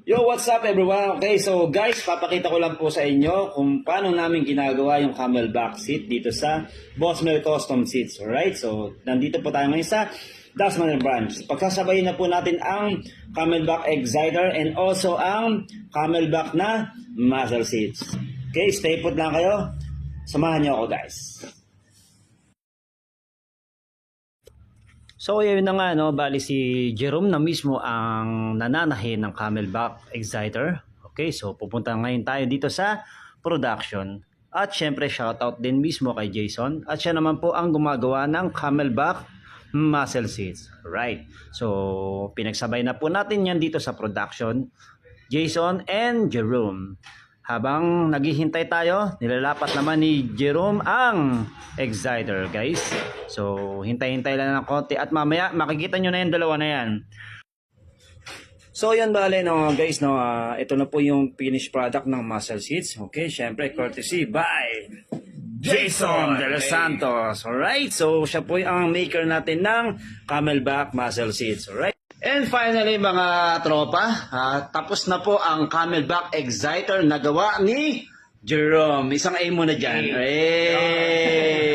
Yo, what's up everyone? Okay, so guys, papakita ko lang po sa inyo kung paano namin ginagawa yung camelback seat dito sa Bossmel Custom Seats. Alright, so nandito po tayo ngayon sa Dasman Branch. Pagsasabayin na po natin ang camelback exciter and also ang camelback na muscle seats. Okay, stay put lang kayo. Samahan niyo ako guys. So yun na nga, no, bali si Jerome na mismo ang nananahin ng camelback exciter. Okay, so pupunta ngayon tayo dito sa production. At syempre shoutout din mismo kay Jason. At siya naman po ang gumagawa ng camelback muscle seats. Right, so pinagsabay na po natin yan dito sa production. Jason and Jerome. Habang naghihintay tayo, nilalapat naman ni Jerome ang exciter, guys. So, hintay-hintay lang ng konti at mamaya makikita nyo na yung dalawa na yan. So, yan bale, no, guys, no, ito na po yung finished product ng muscle seats. Okay, syempre, courtesy by Jason De Los Santos. Alright, so siya po ang maker natin ng camelback muscle seats. Alright. And finally mga tropa, tapos na po ang camelback exciter na gawa ni Jerome. Isang A muna dyan. Hey!